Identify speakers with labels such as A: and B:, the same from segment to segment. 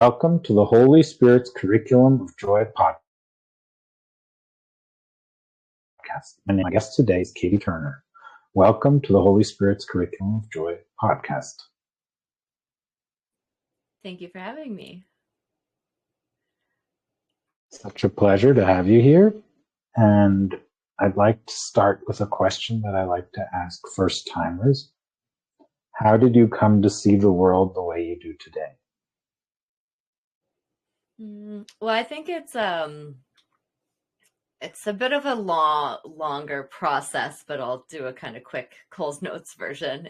A: Welcome to the Holy Spirit's Curriculum of Joy podcast. And my guest today is Katie Turner. Welcome to the Holy Spirit's Curriculum of Joy podcast.
B: Thank you for having me.
A: Such a pleasure to have you here. And I'd like to start with a question that I like to ask first-timers. How did you come to see the world the way you do today?
B: Well, I think it's a bit of a longer process, but I'll do a kind of quick Cole's Notes version.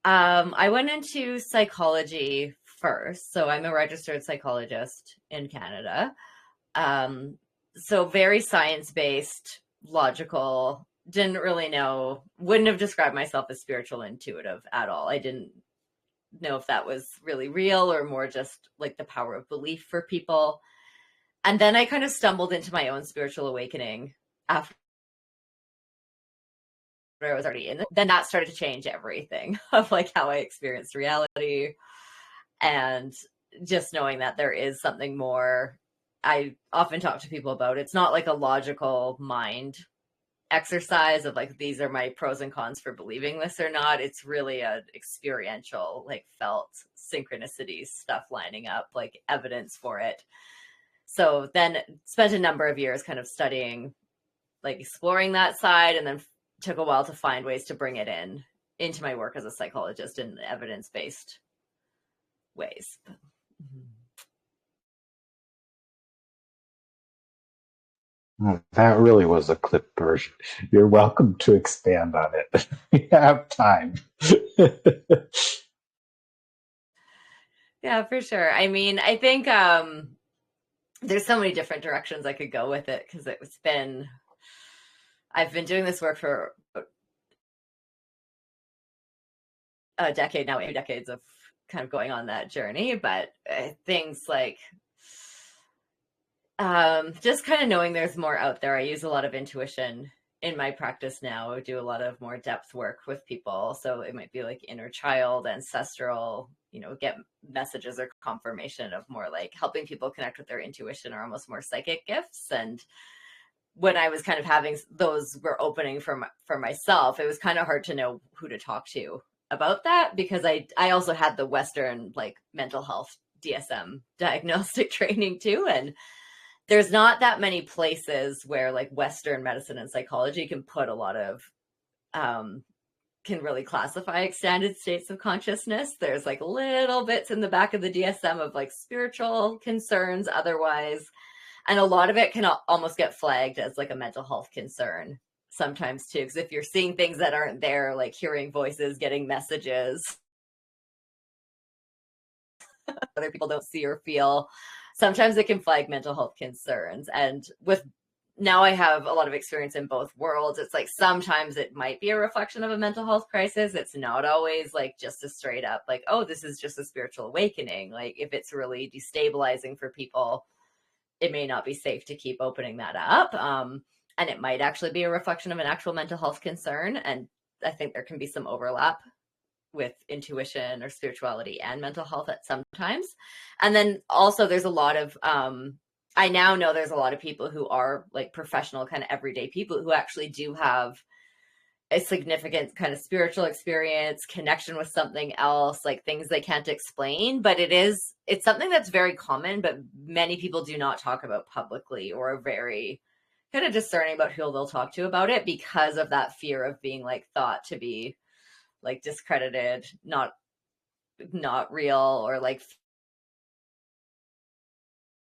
B: I went into psychology first, so I'm a registered psychologist in Canada. So very science-based, logical. Didn't really know, wouldn't have described myself as spiritual intuitive at all. I didn't know if that was really real or more just like the power of belief for people. And then I kind of stumbled into my own spiritual awakening after I was already in it. Then that started to change everything of like how I experienced reality, and just knowing that there is something more. I often talk to people about it's not like a logical mind exercise of like, these are my pros and cons for believing this or not. It's really an experiential, like felt synchronicities stuff lining up, like evidence for it. So then spent a number of years kind of studying, like exploring that side, and then took a while to find ways to bring it into my work as a psychologist in evidence-based ways.
A: That really was a clip version. You're welcome to expand on it. We have time.
B: Yeah, for sure. I mean, I think there's so many different directions I could go with it, because I've been doing this work for a decade now, 8 decades of kind of going on that journey. But things like just kind of knowing there's more out there. I use a lot of intuition in my practice now. I do a lot of more depth work with people. So it might be like inner child, ancestral, get messages or confirmation of more like helping people connect with their intuition or almost more psychic gifts. And when I was kind of having those were opening for myself, it was kind of hard to know who to talk to about that, because I also had the Western like mental health DSM diagnostic training too. And there's not that many places where like Western medicine and psychology can put a lot of, can really classify extended states of consciousness. There's like little bits in the back of the DSM of like spiritual concerns otherwise. And a lot of it can almost get flagged as like a mental health concern sometimes too. Because if you're seeing things that aren't there, like hearing voices, getting messages other people don't see or feel, sometimes it can flag mental health concerns. And now I have a lot of experience in both worlds. It's like sometimes it might be a reflection of a mental health crisis. It's not always like just a straight up like, oh, this is just a spiritual awakening. Like if it's really destabilizing for people, it may not be safe to keep opening that up. And it might actually be a reflection of an actual mental health concern. And I think there can be some overlap with intuition or spirituality and mental health at sometimes. And then also there's a lot of, I now know there's a lot of people who are like professional kind of everyday people who actually do have a significant kind of spiritual experience, connection with something else, like things they can't explain. But it's something that's very common, but many people do not talk about publicly, or are very kind of discerning about who they'll talk to about it, because of that fear of being like thought to be like discredited, not real, or like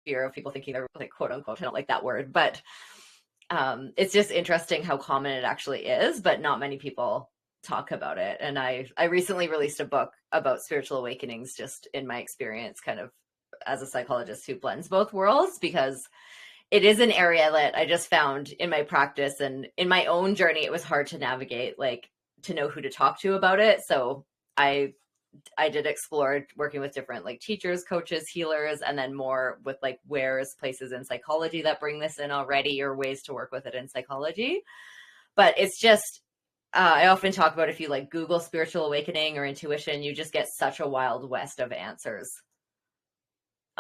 B: fear of people thinking they're like quote unquote, I don't like that word, but it's just interesting how common it actually is, but not many people talk about it. And I recently released a book about spiritual awakenings, just in my experience kind of as a psychologist who blends both worlds, because it is an area that I just found in my practice and in my own journey, it was hard to navigate, like to know who to talk to about it. So I did explore working with different like teachers, coaches, healers, and then more with like where's places in psychology that bring this in already, or ways to work with it in psychology. But it's just, I often talk about if you like Google spiritual awakening or intuition, you just get such a wild west of answers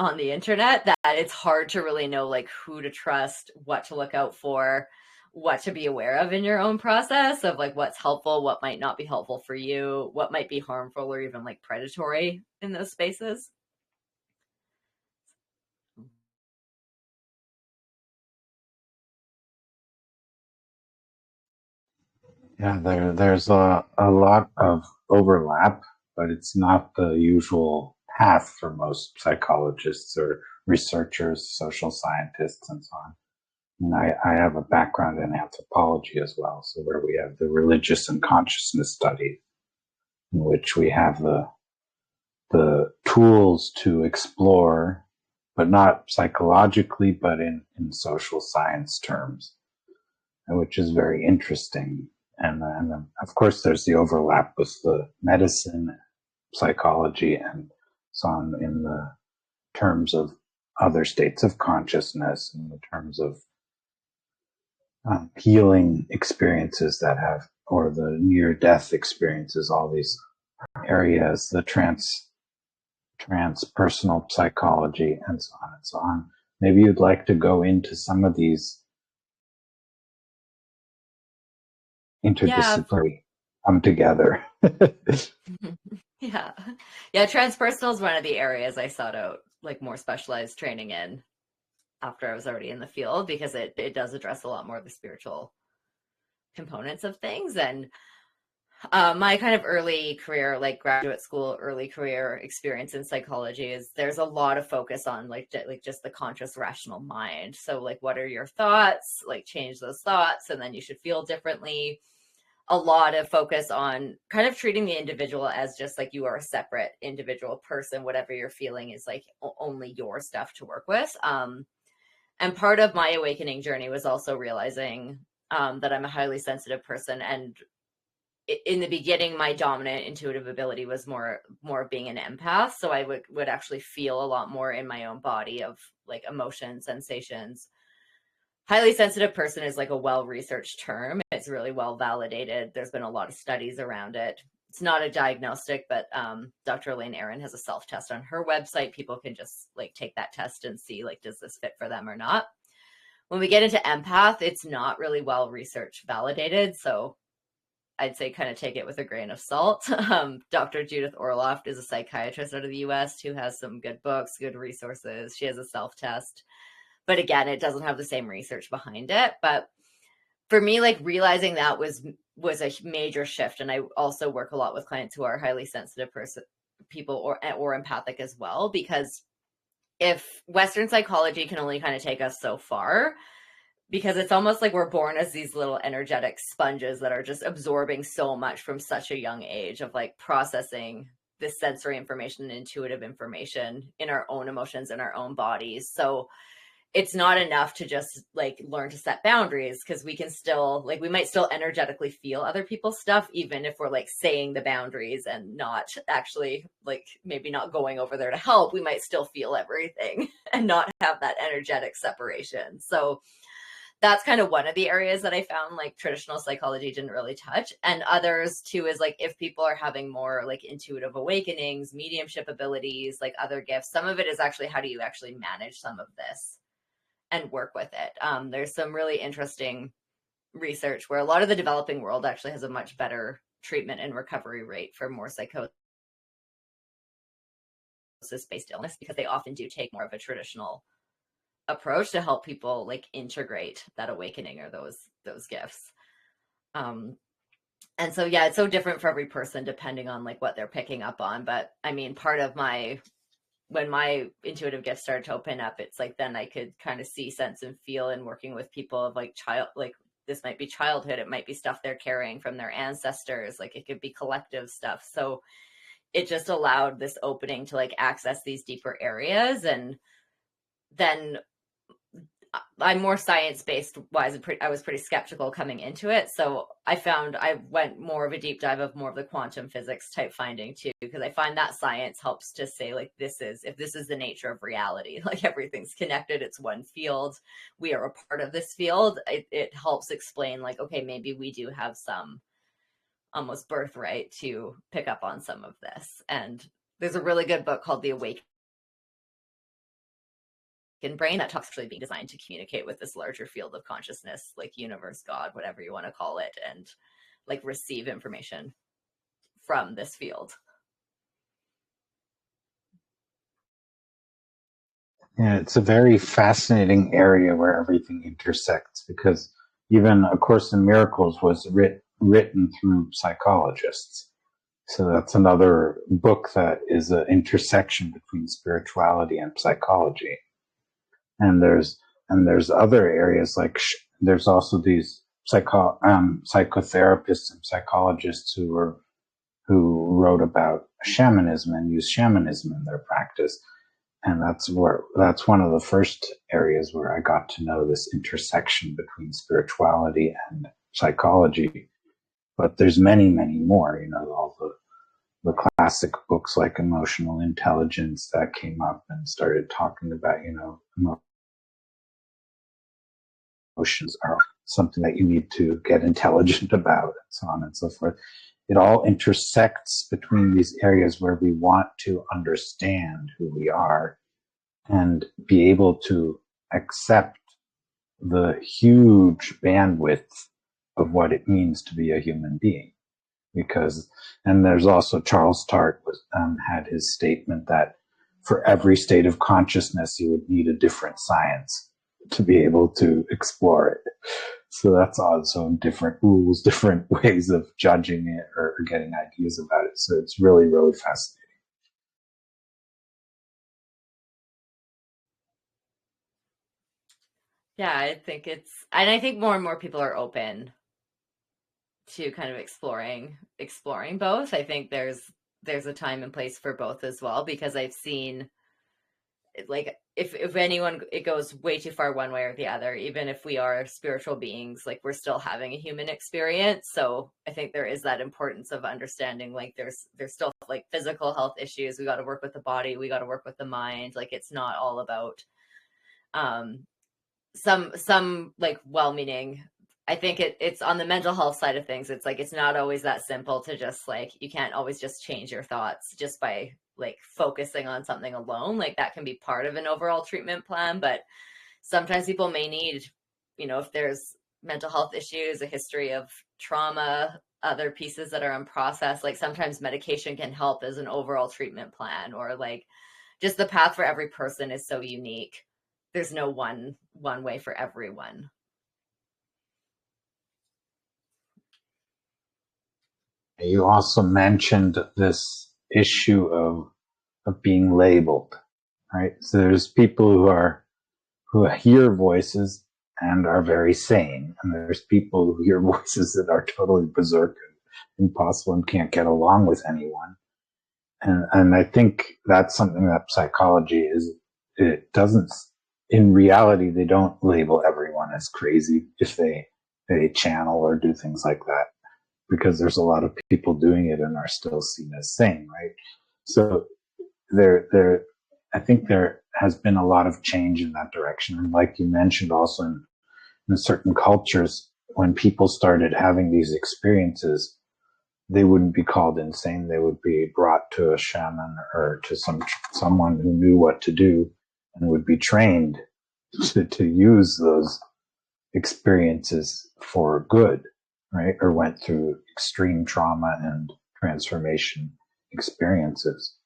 B: on the internet that it's hard to really know like who to trust, what to look out for, what to be aware of in your own process of like what's helpful, what might not be helpful for you, what might be harmful or even like predatory in those spaces.
A: Yeah, there's a lot of overlap, but it's not the usual path for most psychologists or researchers, social scientists, and so on. And I have a background in anthropology as well, so where we have the religious and consciousness studies, in which we have the tools to explore, but not psychologically, but in social science terms, which is very interesting. And then, of course, there's the overlap with the medicine, psychology, and so on in the terms of other states of consciousness, in the terms of healing experiences that have, or the near death experiences, all these areas, the transpersonal psychology, and so on and so on. Maybe you'd like to go into some of these
B: Yeah.
A: interdisciplinary come together.
B: Yeah. Yeah. Transpersonal is one of the areas I sought out like more specialized training in after I was already in the field because it does address a lot more of the spiritual components of things. And my kind of early career, like graduate school, early career experience in psychology is there's a lot of focus on like just the conscious rational mind. So like, what are your thoughts? Like change those thoughts and then you should feel differently. A lot of focus on kind of treating the individual as just like you are a separate individual person. Whatever you're feeling is like only your stuff to work with. And part of my awakening journey was also realizing that I'm a highly sensitive person. And in the beginning, my dominant intuitive ability was more of being an empath. So I would actually feel a lot more in my own body of like emotions, sensations. Highly sensitive person is like a well-researched term. It's really well validated. There's been a lot of studies around it. It's not a diagnostic, but Dr. Elaine Aron has a self-test on her website. People can just like take that test and see like, does this fit for them or not? When we get into empath, it's not really well research validated. So I'd say kind of take it with a grain of salt. Dr. Judith Orloff is a psychiatrist out of the US who has some good books, good resources. She has a self-test. But again, it doesn't have the same research behind it. But for me, like realizing that was a major shift. And I also work a lot with clients who are highly sensitive people or empathic as well, because if Western psychology can only kind of take us so far, because it's almost like we're born as these little energetic sponges that are just absorbing so much from such a young age of like processing this sensory information and intuitive information in our own emotions in our own bodies. So it's not enough to just like learn to set boundaries because we can still like we might still energetically feel other people's stuff even if we're like saying the boundaries and not actually like maybe not going over there to help. We might still feel everything and not have that energetic separation. So that's kind of one of the areas that I found like traditional psychology didn't really touch. And others too is like if people are having more like intuitive awakenings, mediumship abilities, like other gifts, some of it is actually how do you actually manage some of this and work with it. There's some really interesting research where a lot of the developing world actually has a much better treatment and recovery rate for more psychosis-based illness because they often do take more of a traditional approach to help people like integrate that awakening or those gifts. And so yeah, it's so different for every person depending on like what they're picking up on. But I mean, part of when my intuitive gifts started to open up, it's like then I could kind of see, sense, and feel in working with people of like this might be childhood, it might be stuff they're carrying from their ancestors, like it could be collective stuff. So it just allowed this opening to like access these deeper areas. And then I'm more science-based wise. I was pretty skeptical coming into it. So I went more of a deep dive of more of the quantum physics type finding too, because I find that science helps to say like, if this is the nature of reality, like everything's connected, it's one field, we are a part of this field. It helps explain like, okay, maybe we do have some almost birthright to pick up on some of this. And there's a really good book called The Awakening brain. That talk's actually being designed to communicate with this larger field of consciousness, like universe, God, whatever you want to call it, and like receive information from this field.
A: Yeah, it's a very fascinating area where everything intersects, because even A Course in Miracles was written through psychologists. So that's another book that is an intersection between spirituality and psychology. And there's other areas like there's also these psychotherapists and psychologists who wrote about shamanism and use shamanism in their practice. And that's one of the first areas where I got to know this intersection between spirituality and psychology. But there's many, many more, all the classic books like Emotional Intelligence that came up and started talking about, emotions are something that you need to get intelligent about, and so on and so forth. It all intersects between these areas where we want to understand who we are and be able to accept the huge bandwidth of what it means to be a human being. And there's also Charles Tart had his statement that for every state of consciousness, you would need a different science to be able to explore it. So that's also different rules, different ways of judging it or getting ideas about it. So it's really, really fascinating.
B: Yeah, I think more and more people are open to kind of exploring both. I think there's a time and place for both as well, because I've seen, like, if anyone, it goes way too far one way or the other. Even if we are spiritual beings, like, we're still having a human experience. So I think there is that importance of understanding, like, there's still like physical health issues. We got to work with the body, we got to work with the mind. Like, it's not all about some like well-meaning. I think it's on the mental health side of things. It's like, it's not always that simple to just, like, you can't always just change your thoughts just by like focusing on something alone. Like, that can be part of an overall treatment plan, but sometimes people may need, if there's mental health issues, a history of trauma, other pieces that are unprocessed, like, sometimes medication can help as an overall treatment plan, or like, just the path for every person is so unique. There's no one way for everyone.
A: You also mentioned this issue of being labeled, right? So there's people who hear voices and are very sane, and there's people who hear voices that are totally berserk and impossible and can't get along with anyone. And I think that's something that psychology is. It doesn't, in reality, they don't label everyone as crazy if they channel or do things like that, because there's a lot of people doing it and are still seen as sane, right? So I think there has been a lot of change in that direction. And like you mentioned, also in certain cultures, when people started having these experiences, they wouldn't be called insane. They would be brought to a shaman or to someone who knew what to do and would be trained to use those experiences for good, right? Or went through extreme trauma and transformation experiences.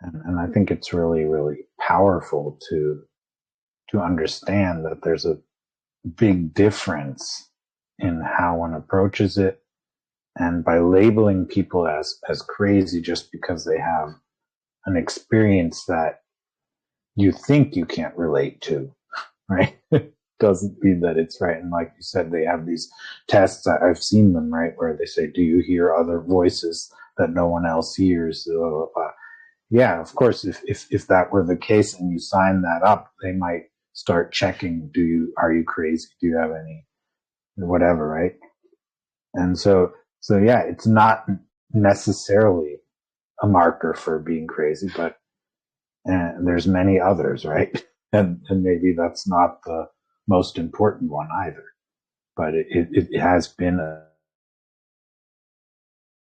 A: And I think it's really, really powerful to understand that there's a big difference in how one approaches it. And by labeling people as crazy just because they have an experience that you think you can't relate to, right? Doesn't mean that it's right. And like you said, they have these tests. I've seen them, right, where they say, do you hear other voices that no one else hears? Yeah, of course, if that were the case and you sign that up, they might start checking, are you crazy? Do you have any whatever, right? And so yeah, it's not necessarily a marker for being crazy, but there's many others, right? And maybe that's not the most important one either, but it has been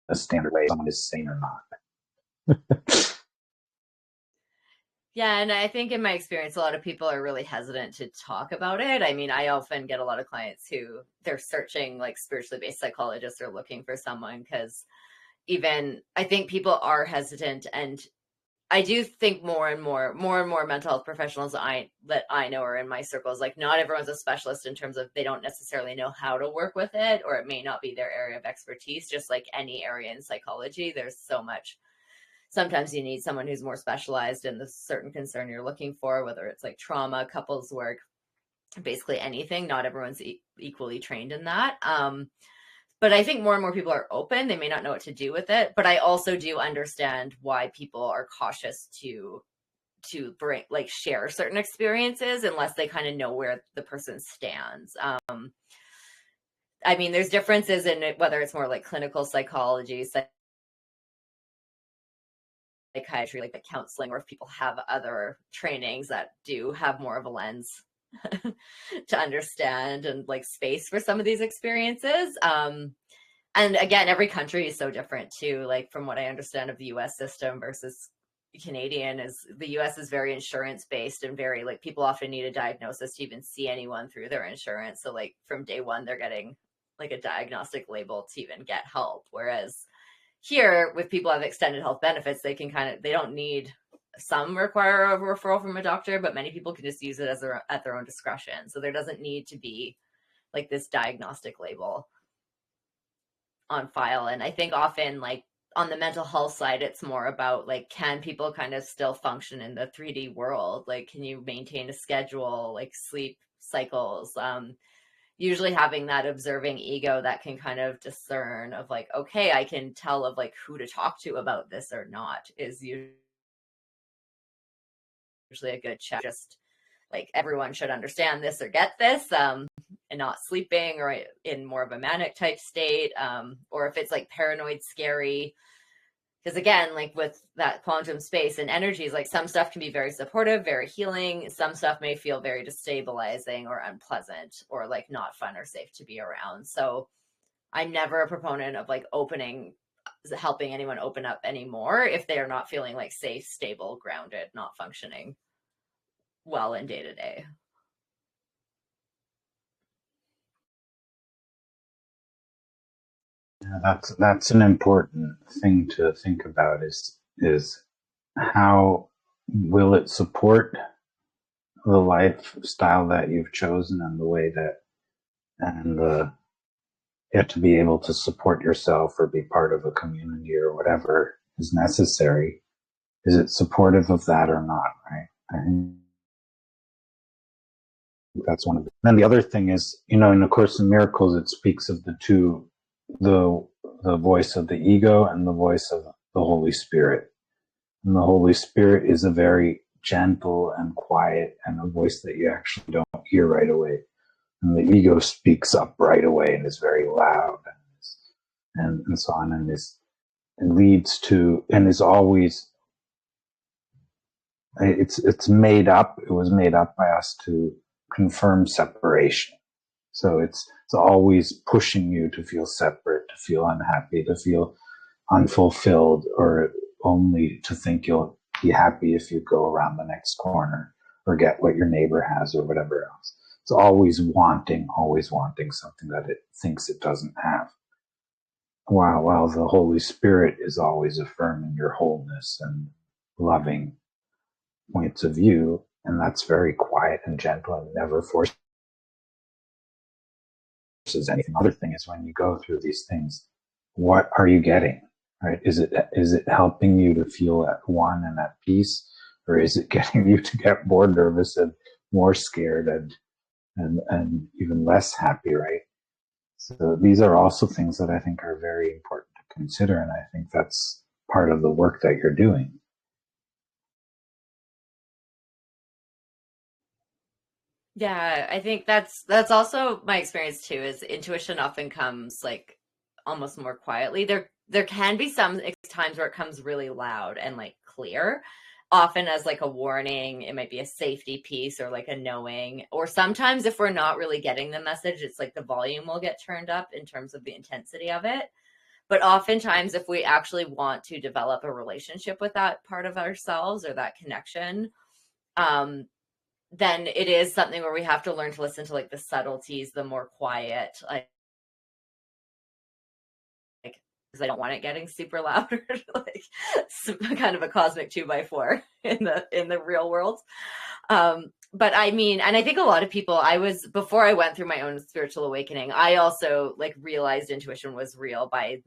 A: a standard way someone is sane or not.
B: Yeah, and I think in my experience, a lot of people are really hesitant to talk about it. I mean, I often get a lot of clients who they're searching, like spiritually based psychologists are looking for someone because even I think people are hesitant. And I do think more and more mental health professionals that I know are in my circles, like not everyone's a specialist in terms of they don't necessarily know how to work with it, or it may not be their area of expertise. Just like any area in psychology, there's so much. Sometimes you need someone who's more specialized in the certain concern you're looking for, whether it's like trauma, couples work, basically anything. Not everyone's equally trained in that. But I think more and more people are open. They may not know what to do with it, but I also do understand why people are cautious to like share certain experiences unless they kind of know where the person stands. I mean, there's differences in it, whether it's more like clinical psychology, psychiatry, like the counseling, or if people have other trainings that do have more of a lens to understand and like space for some of these experiences. And again, every country is so different too. Like from what I understand of the US system versus Canadian, is the US is very insurance based and very like people often need a diagnosis to even see anyone through their insurance. So like from day one, they're getting like a diagnostic label to even get help. Whereas here with people who have extended health benefits, they can they don't need, some require a referral from a doctor, but many people can just use it as at their own discretion. So there doesn't need to be like this diagnostic label on file. And I think often like on the mental health side, it's more about like, can people kind of still function in the 3D world? Like, can you maintain a schedule, like sleep cycles? Usually having that observing ego that can kind of discern of like, okay, I can tell of like who to talk to about this or not is usually a good check. Just like everyone should understand this or get this, and not sleeping or in more of a manic type state, or if it's like paranoid, scary. Because again, like with that quantum space and energies, like some stuff can be very supportive, very healing. Some stuff may feel very destabilizing or unpleasant or like not fun or safe to be around. So I'm never a proponent of like helping anyone open up anymore if they are not feeling like safe, stable, grounded, not functioning well in day to day.
A: Yeah, that's an important thing to think about is how will it support the lifestyle that you've chosen and the way that and the you have to be able to support yourself or be part of a community or whatever is necessary. Is it supportive of that or not? Right. I think that's one of the. Then the other thing is, in A Course in Miracles, it speaks of the the voice of the ego and the voice of the Holy Spirit. And the Holy Spirit is a very gentle and quiet and a voice that you actually don't hear right away. And the ego speaks up right away and is very loud and so on, and leads to, and is always, it's made up. It was made up by us to confirm separation. So it's always pushing you to feel separate, to feel unhappy, to feel unfulfilled, or only to think you'll be happy if you go around the next corner or get what your neighbor has or whatever else. It's always wanting something that it thinks it doesn't have. While the Holy Spirit is always affirming your wholeness and loving points of view, and that's very quiet and gentle and never forces anything. Other thing is when you go through these things, what are you getting? Right? Is it helping you to feel at one and at peace, or is it getting you to get more nervous and more scared and even less happy? Right? So these are also things that I think are very important to consider, and I think that's part of the work that you're doing.
B: Yeah, I think that's also my experience too, is intuition often comes like almost more quietly. There can be some times where it comes really loud and like clear, often as like a warning. It might be a safety piece or like a knowing. Or sometimes if we're not really getting the message, it's like the volume will get turned up in terms of the intensity of it. But oftentimes if we actually want to develop a relationship with that part of ourselves or that connection, then it is something where we have to learn to listen to like the subtleties, the more quiet, like because I don't want it getting super loud or like kind of a cosmic 2x4 in the real world. But I mean, and I think a lot of people, before I went through my own spiritual awakening, I also like realized intuition was real by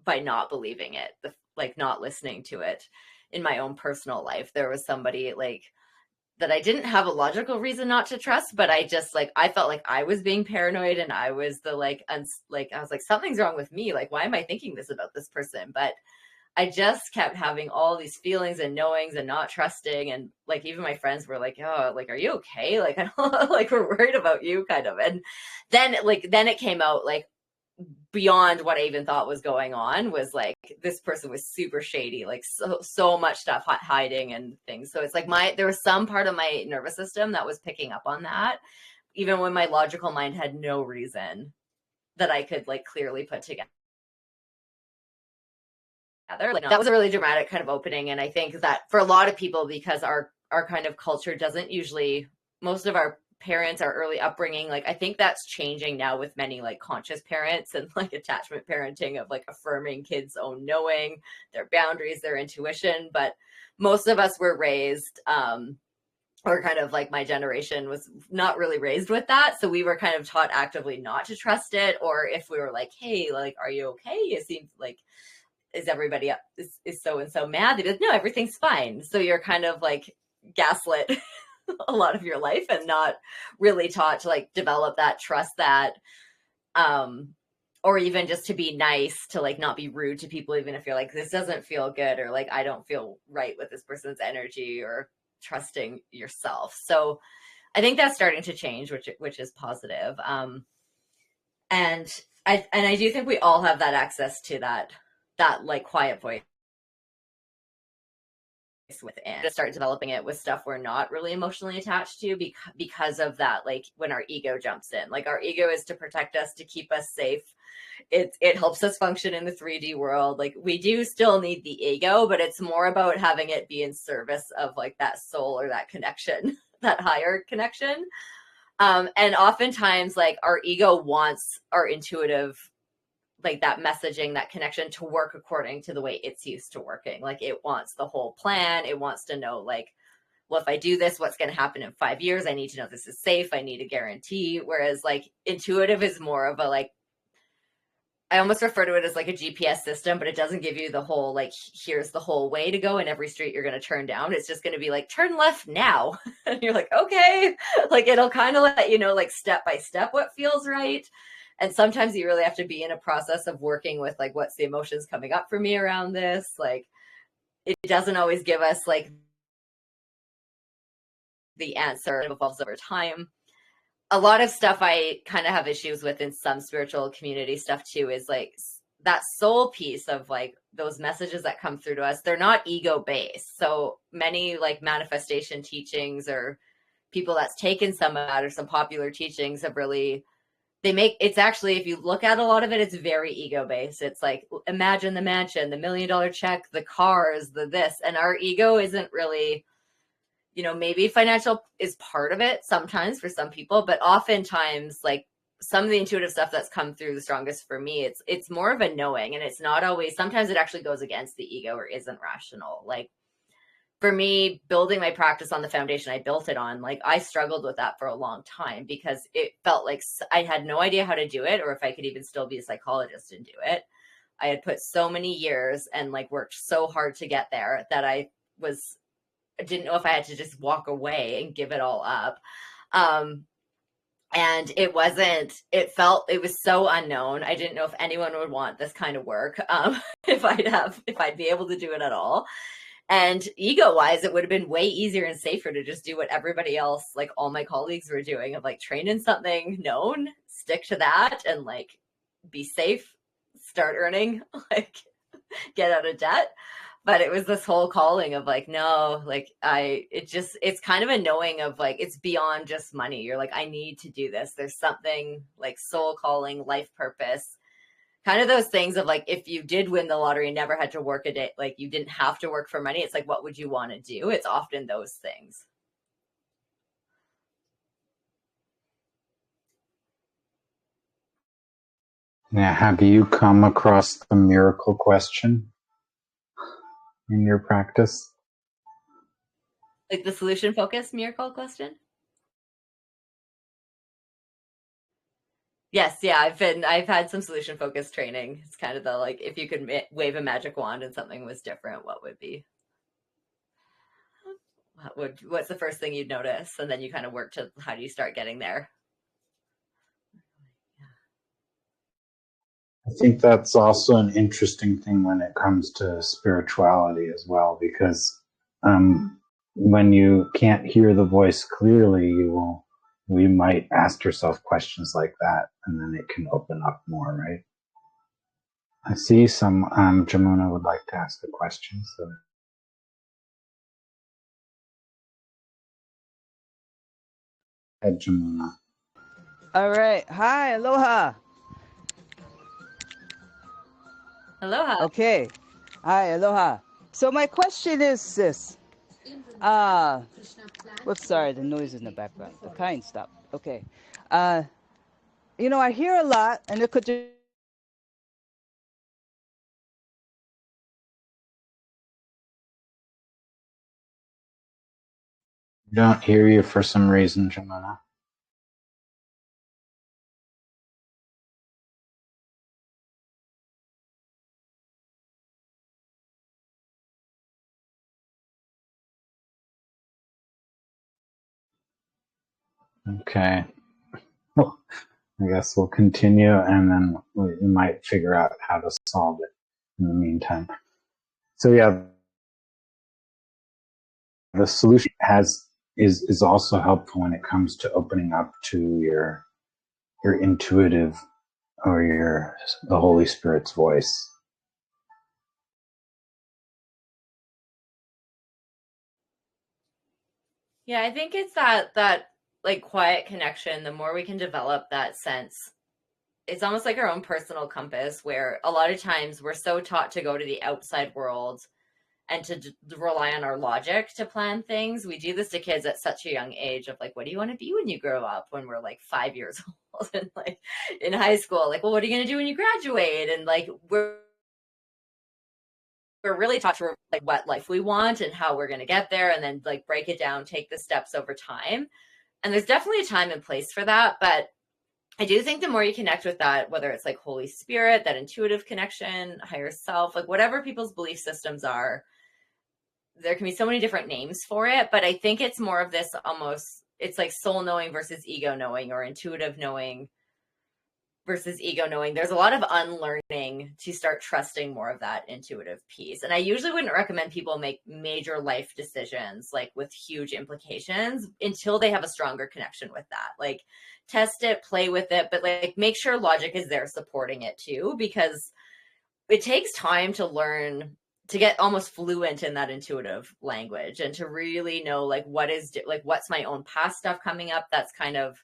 B: by not believing it, like not listening to it in my own personal life. There was somebody like that I didn't have a logical reason not to trust, but I just like, I felt like I was being paranoid and I was the like, I was like, something's wrong with me. Like, why am I thinking this about this person? But I just kept having all these feelings and knowings and not trusting. And like, even my friends were like, oh, like, are you okay? Like, I don't like, we're worried about you kind of. And then it came out like, beyond what I even thought was going on was like this person was super shady, like so much stuff hiding and things. So it's like there was some part of my nervous system that was picking up on that, even when my logical mind had no reason that I could like clearly put together. Like that was a really dramatic kind of opening, and I think that for a lot of people, because our kind of culture doesn't usually, most of our parents, our early upbringing, like I think that's changing now with many like conscious parents and like attachment parenting of like affirming kids' own knowing, their boundaries, their intuition. But most of us were raised or kind of like my generation was not really raised with that, so we were kind of taught actively not to trust it. Or if we were like, hey, like, are you okay? It seems like, is everybody up, is so and so mad? They just, no, everything's fine. So you're kind of like gaslit a lot of your life and not really taught to like develop that trust, that or even just to be nice, to like not be rude to people, even if you're like, this doesn't feel good, or like I don't feel right with this person's energy, or trusting yourself. So I think that's starting to change, which is positive. And I do think we all have that access to that like quiet voice within, to start developing it with stuff we're not really emotionally attached to, because of that, like when our ego jumps in. Like our ego is to protect us, to keep us safe. It helps us function in the 3D world. Like we do still need the ego, but it's more about having it be in service of like that soul or that connection, that higher connection. And oftentimes like our ego wants our intuitive, like that messaging, that connection to work according to the way it's used to working. Like it wants the whole plan. It wants to know like, well, if I do this, what's going to happen in 5 years? I need to know this is safe. I need a guarantee. Whereas like intuitive is more of a like, I almost refer to it as like a GPS system, but it doesn't give you the whole, like, here's the whole way to go in every street you're going to turn down. It's just going to be like, turn left now. And you're like, okay. Like it'll kind of let you know, like step by step, what feels right. And sometimes you really have to be in a process of working with like, what's the emotions coming up for me around this? Like it doesn't always give us like the answer. It evolves over time. A lot of stuff I kind of have issues with in some spiritual community stuff too is like that soul piece of like those messages that come through to us. They're not ego based. So many like manifestation teachings or people that's taken some of that or some popular teachings have really, it's actually, if you look at a lot of it, it's very ego based. It's like, imagine the mansion, the $1 million check, the cars, the this, and our ego isn't really, maybe financial is part of it sometimes for some people, but oftentimes like some of the intuitive stuff that's come through the strongest for me, it's more of a knowing, and it's not always, sometimes it actually goes against the ego or isn't rational. Like for me, building my practice on the foundation I built it on, like I struggled with that for a long time because it felt like I had no idea how to do it, or if I could even still be a psychologist and do it. I had put so many years and like worked so hard to get there that I didn't know if I had to just walk away and give it all up. And it was so unknown. I didn't know if anyone would want this kind of work, if I'd be able to do it at all. And ego wise, it would have been way easier and safer to just do what everybody else, like all my colleagues were doing, of like train in something known, stick to that, and like be safe, start earning, like get out of debt. But it was this whole calling of like, no, like it's kind of a knowing of like, it's beyond just money. You're like, I need to do this. There's something like soul calling, life purpose kind of those things of like, if you did win the lottery, never had to work a day, like you didn't have to work for money. It's like, what would you want to do? It's often those things.
A: Yeah, have you come across the miracle question in your practice?
B: Like the solution focused miracle question? Yes, yeah, I've had some solution focused training. It's kind of the like, if you could wave a magic wand and something was different, what would be? What's the first thing you'd notice? And then you kind of work to how do you start getting there?
A: I think that's also an interesting thing when it comes to spirituality as well, because when you can't hear the voice clearly, we might ask yourself questions like that, and then it can open up more, right? I see some Jamuna would like to ask a question, so head Jamuna.
C: All right. Hi, aloha.
B: Aloha.
C: Okay. Hi, aloha. So my question is this. Whoops, sorry, the noise in the background. The kind stop. Okay. I hear a lot, and it could just
A: Don't hear you for some reason, Jamuna. Okay. Well, I guess we'll continue, and then we might figure out how to solve it in the meantime. So yeah, the solution is also helpful when it comes to opening up to your intuitive or the Holy Spirit's voice.
B: Yeah, I think it's that like quiet connection. The more we can develop that sense, it's almost like our own personal compass, where a lot of times we're so taught to go to the outside world and to rely on our logic to plan things. We do this to kids at such a young age of like, what do you want to be when you grow up? When we're like 5 years old and like in high school, like, well, what are you going to do when you graduate? And like, we're really taught to like what life we want and how we're going to get there, and then like break it down, take the steps over time. And there's definitely a time and place for that. But I do think the more you connect with that, whether it's like Holy Spirit, that intuitive connection, higher self, like whatever people's belief systems are, there can be so many different names for it. But I think it's more of this almost, it's like soul knowing versus ego knowing, or intuitive knowing versus ego knowing. There's a lot of unlearning to start trusting more of that intuitive piece. And I usually wouldn't recommend people make major life decisions like with huge implications until they have a stronger connection with that. Like test it, play with it, but like make sure logic is there supporting it too, because it takes time to learn to get almost fluent in that intuitive language and to really know like what's my own past stuff coming up that's kind of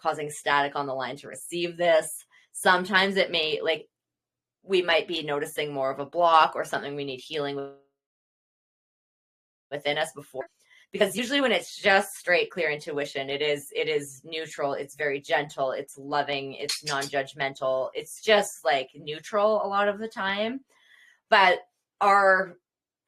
B: causing static on the line to receive this. Sometimes it may like we might be noticing more of a block or something we need healing within us before, because usually when it's just straight clear intuition, it is neutral, it's very gentle, it's loving, it's non-judgmental, it's just like neutral a lot of the time. But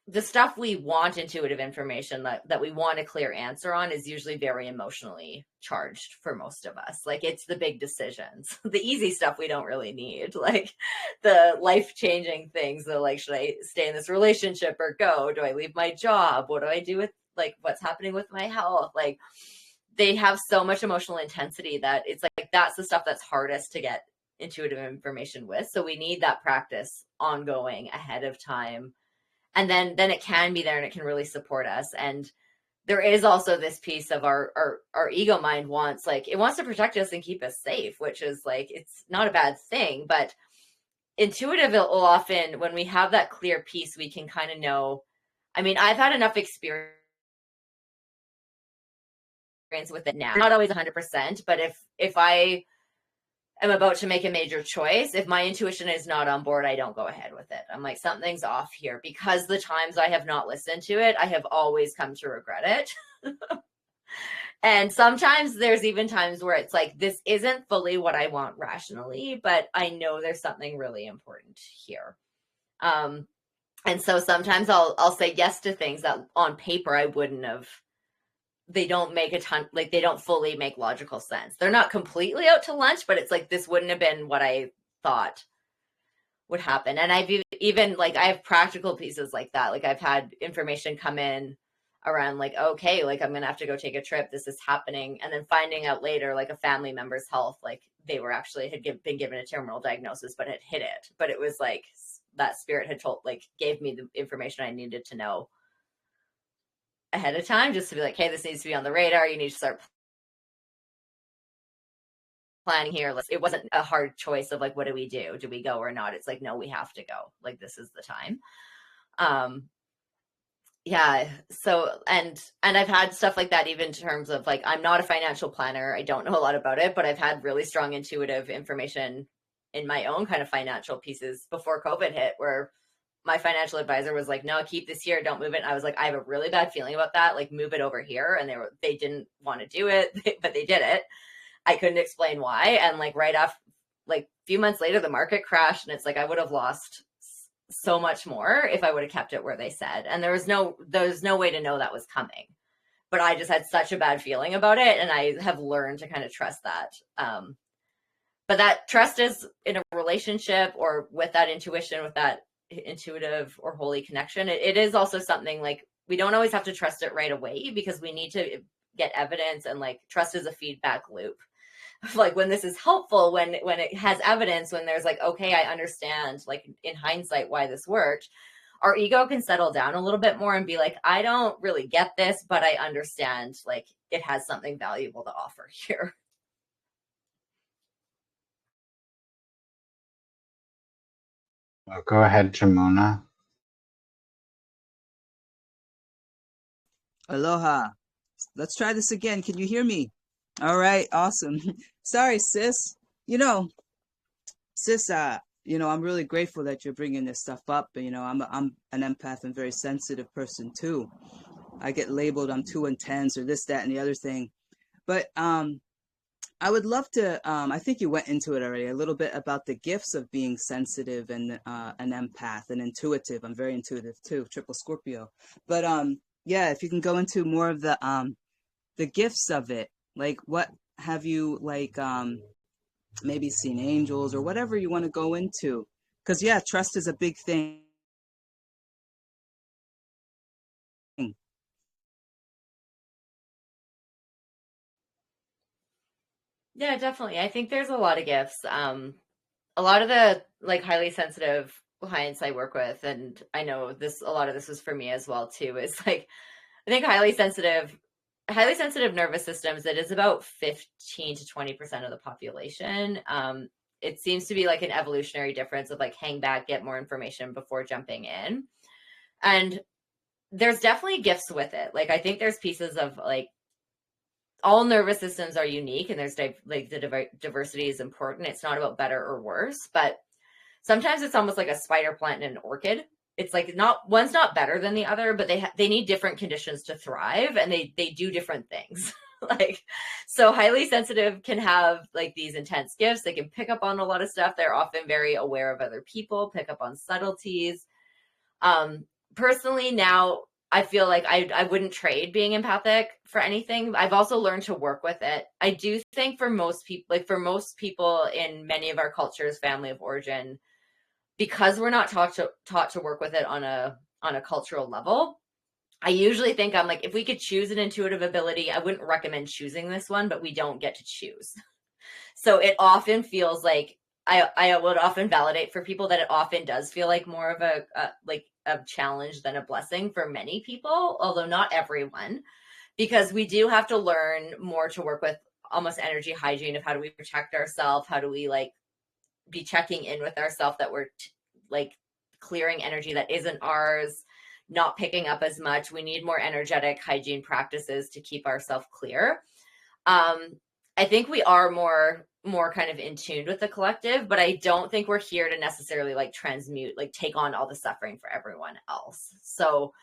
B: the stuff we want intuitive information that we want a clear answer on is usually very emotionally charged for most of us. Like it's the big decisions, the easy stuff we don't really need, like the life-changing things, the like, should I stay in this relationship or go? Do I leave my job? What do I do with like what's happening with my health? Like they have so much emotional intensity that it's like that's the stuff that's hardest to get intuitive information with. So we need that practice ongoing ahead of time, and then it can be there and it can really support us. And there is also this piece of our ego mind wants to protect us and keep us safe, which is like, it's not a bad thing, but intuitive will often, when we have that clear piece, we can kind of know. I mean, I've had enough experience with it now, not always 100%, but if I am about to make a major choice, if my intuition is not on board, I don't go ahead with it. I'm like, something's off here, because the times I have not listened to it, I have always come to regret it. And sometimes there's even times where it's like, this isn't fully what I want rationally, but I know there's something really important here. And so sometimes I'll say yes to things that on paper I wouldn't have. They don't make a ton, like they don't fully make logical sense. They're not completely out to lunch, but it's like, this wouldn't have been what I thought would happen. And I've even like, I have practical pieces like that. Like I've had information come in around like, okay, like I'm going to have to go take a trip. This is happening. And then finding out later, like a family member's health, like they were actually been given a terminal diagnosis, but had hit it. But it was like that spirit had gave me the information I needed to know ahead of time, just to be like, hey, this needs to be on the radar. You need to start planning here. It wasn't a hard choice of like, what do we do? Do we go or not? It's like, no, we have to go. Like, this is the time. Yeah. So, and I've had stuff like that, even in terms of like, I'm not a financial planner. I don't know a lot about it, but I've had really strong intuitive information in my own kind of financial pieces before COVID hit, where my financial advisor was like, no, keep this here. Don't move it. And I was like, I have a really bad feeling about that. Like, move it over here. And they didn't want to do it, but they did it. I couldn't explain why. And like right off, like a few months later, the market crashed, and it's like, I would have lost so much more if I would have kept it where they said. And there was no way to know that was coming, but I just had such a bad feeling about it. And I have learned to kind of trust that. But that trust is in a relationship or with that intuition, with that intuitive or holy connection. It is also something like, we don't always have to trust it right away, because we need to get evidence, and like trust is a feedback loop. Like when this is helpful, when it has evidence, when there's like, okay, I understand, like in hindsight, why this worked, our ego can settle down a little bit more and be like, I don't really get this, but I understand, like it has something valuable to offer here.
A: Well, go ahead, Jamuna.
C: Aloha. Let's try this again. Can you hear me? All right, awesome. Sorry, sis. Sis, I'm really grateful that you're bringing this stuff up. I'm an empath and very sensitive person too. I get labeled I'm too intense or this, that, and the other thing. But I would love to. I think you went into it already a little bit about the gifts of being sensitive and an empath and intuitive. I'm very intuitive too, triple Scorpio. But yeah, if you can go into more of the gifts of it, like what have you like maybe seen angels or whatever you want to go into, because yeah, trust is a big thing.
B: Yeah, definitely. I think there's a lot of gifts. A lot of the like highly sensitive clients I work with, and I know a lot of this is for me as well too, is like, I think highly sensitive nervous systems, it is about 15 to 20% of the population. It seems to be like an evolutionary difference of like, hang back, get more information before jumping in. And there's definitely gifts with it. Like, I think there's pieces of like, all nervous systems are unique, and there's like the diversity is important. It's not about better or worse, but sometimes it's almost like a spider plant and an orchid. It's like one's not better than the other, but they need different conditions to thrive, and they do different things. Like, so highly sensitive can have like these intense gifts. They can pick up on a lot of stuff. They're often very aware of other people, pick up on subtleties. Personally, now I feel like I wouldn't trade being empathic for anything. I've also learned to work with it. I do think for most people in many of our cultures, family of origin, because we're not taught to work with it on a cultural level, I usually think I'm like, if we could choose an intuitive ability, I wouldn't recommend choosing this one, but we don't get to choose. So it often feels like, I would often validate for people that it often does feel like more of a challenge than a blessing for many people, although not everyone, because we do have to learn more to work with almost energy hygiene of how do we protect ourselves, how do we like be checking in with ourselves, that we're like clearing energy that isn't ours, not picking up as much. We need more energetic hygiene practices to keep ourselves clear. I think we are more more kind of in tune with the collective, but I don't think we're here to necessarily like transmute, like take on all the suffering for everyone else. So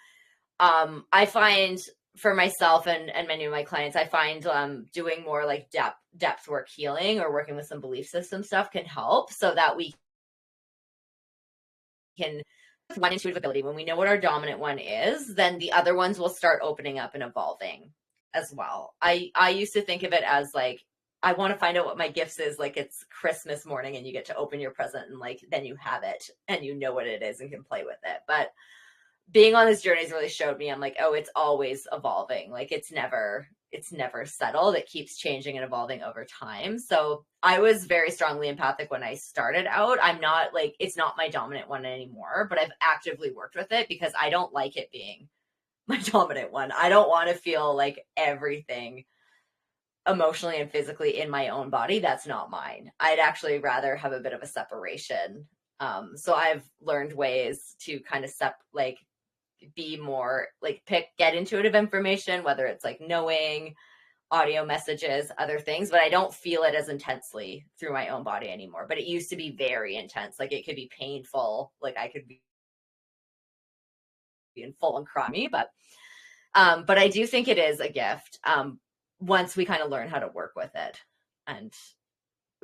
B: I find for myself and many of my clients, I find doing more like depth work healing or working with some belief system stuff can help, so that we can, one intuitive ability, when we know what our dominant one is, then the other ones will start opening up and evolving as well. I used to think of it as like, I want to find out what my gifts is, like it's Christmas morning and you get to open your present and like then you have it and you know what it is and can play with it. But being on this journey has really showed me, I'm like, oh, it's always evolving. Like it's never settled. It keeps changing and evolving over time. So I was very strongly empathic when I started out. I'm not like, it's not my dominant one anymore, but I've actively worked with it because I don't like it being my dominant one. I don't want to feel like everything emotionally and physically in my own body. That's not mine. I'd actually rather have a bit of a separation. So I've learned ways to kind of be more like get intuitive information, whether it's like knowing, audio messages, other things, but I don't feel it as intensely through my own body anymore. But it used to be very intense. Like it could be painful. Like I could be in full and cry, but I do think it is a gift. Once we kind of learn how to work with it, and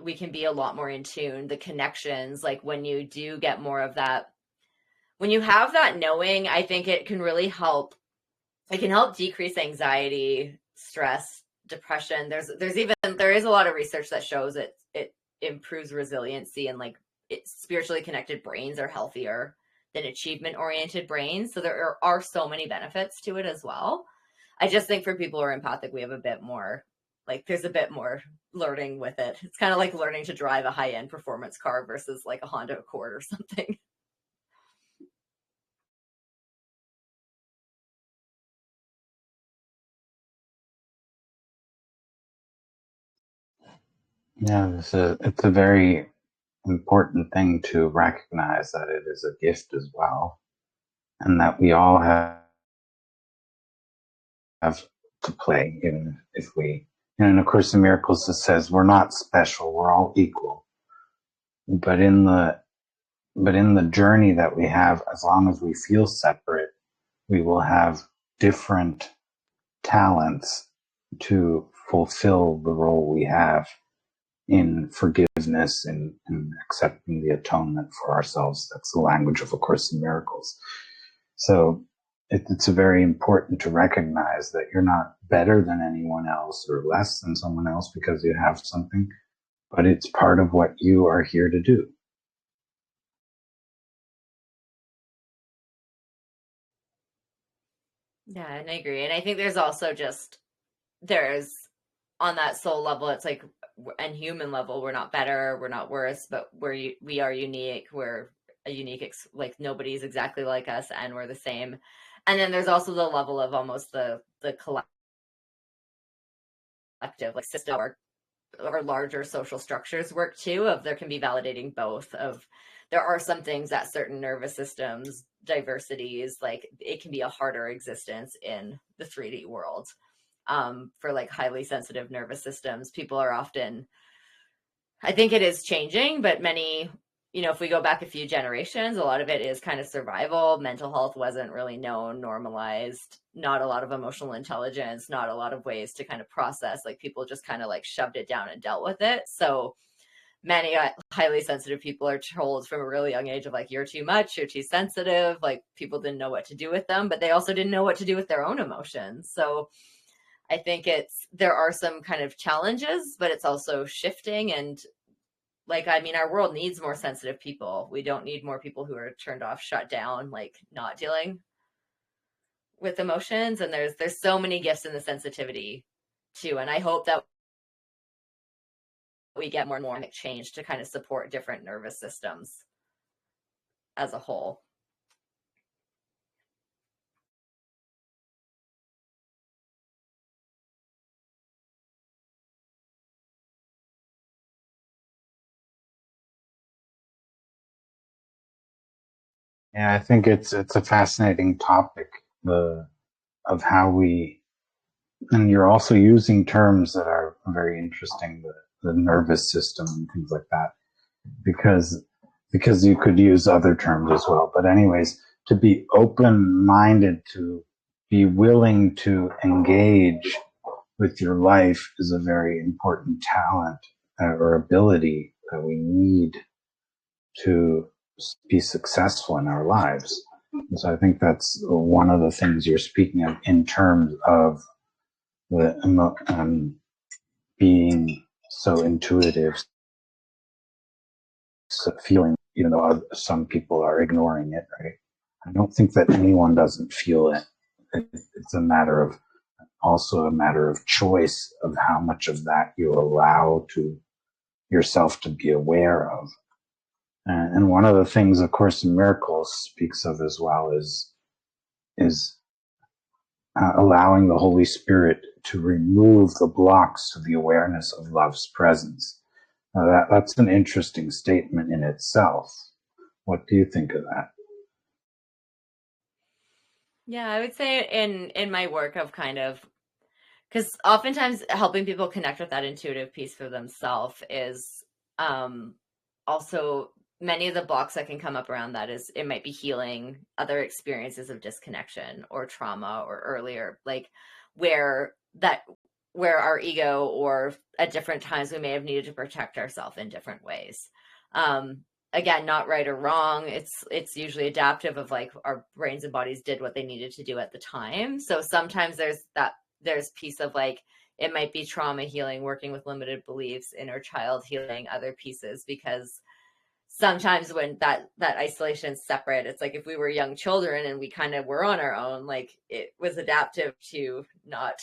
B: we can be a lot more in tune, the connections, like when you do get more of that, when you have that knowing, I think it can really help. It can help decrease anxiety, stress, depression. There is a lot of research that shows it improves resiliency, and like spiritually connected brains are healthier than achievement oriented brains. So there are so many benefits to it as well. I just think for people who are empathic, we have a bit more, like there's a bit more learning with it. It's kind of like learning to drive a high end performance car versus like a Honda Accord or something.
A: Yeah, it's a very important thing to recognize that it is a gift as well, and that we all have to play in. If we, in A Course in Miracles, it says we're not special, we're all equal. But in the journey that we have, as long as we feel separate, we will have different talents to fulfill the role we have in forgiveness and accepting the atonement for ourselves. That's the language of A Course in Miracles. So it's very important to recognize that you're not better than anyone else or less than someone else because you have something, but it's part of what you are here to do.
B: Yeah, and I agree. And I think there's also there's on that soul level, it's like, and human level, we're not better, we're not worse, but we are unique. We're a unique, like nobody's exactly like us, and we're the same. And then there's also the level of almost the collective, like system or larger social structures work too. Of there can be validating both. Of there are some things that certain nervous systems, diversities, like it can be a harder existence in the 3D world. For like highly sensitive nervous systems, people are often, I think it is changing, but many, if we go back a few generations, a lot of it is kind of survival. Mental health wasn't really known, normalized, not a lot of emotional intelligence, not a lot of ways to kind of process, like people just kind of like shoved it down and dealt with it. So many highly sensitive people are told from a really young age of like, you're too much, you're too sensitive. Like people didn't know what to do with them, but they also didn't know what to do with their own emotions. So I think there are some kind of challenges, but it's also shifting. And like, I mean, our world needs more sensitive people. We don't need more people who are turned off, shut down, like not dealing with emotions. And there's so many gifts in the sensitivity too. And I hope that we get more and more change to kind of support different nervous systems as a whole.
A: Yeah, I think it's a fascinating topic, of how we, and you're also using terms that are very interesting, nervous system and things like that, because you could use other terms as well. But anyways, to be open-minded, to be willing to engage with your life is a very important talent or ability that we need to be successful in our lives. And so I think that's one of the things you're speaking of in terms of the being so intuitive, so feeling, even though some people are ignoring it, right? I don't think that anyone doesn't feel it. It's also a matter of choice of how much of that you allow to yourself to be aware of. And one of the things, of Course in Miracles speaks of as well is allowing the Holy Spirit to remove the blocks to the awareness of love's presence. Now that's an interesting statement in itself. What do you think of that?
B: Yeah, I would say in my work of kind of, because oftentimes helping people connect with that intuitive piece for themselves is also many of the blocks that can come up around that is it might be healing other experiences of disconnection or trauma or earlier, like where our ego or at different times we may have needed to protect ourselves in different ways. Again, not right or wrong. It's usually adaptive of like our brains and bodies did what they needed to do at the time. So sometimes there's piece of like, it might be trauma healing, working with limited beliefs, inner child healing, other pieces, because sometimes when that isolation is separate, it's like if we were young children and we kind of were on our own, like it was adaptive to not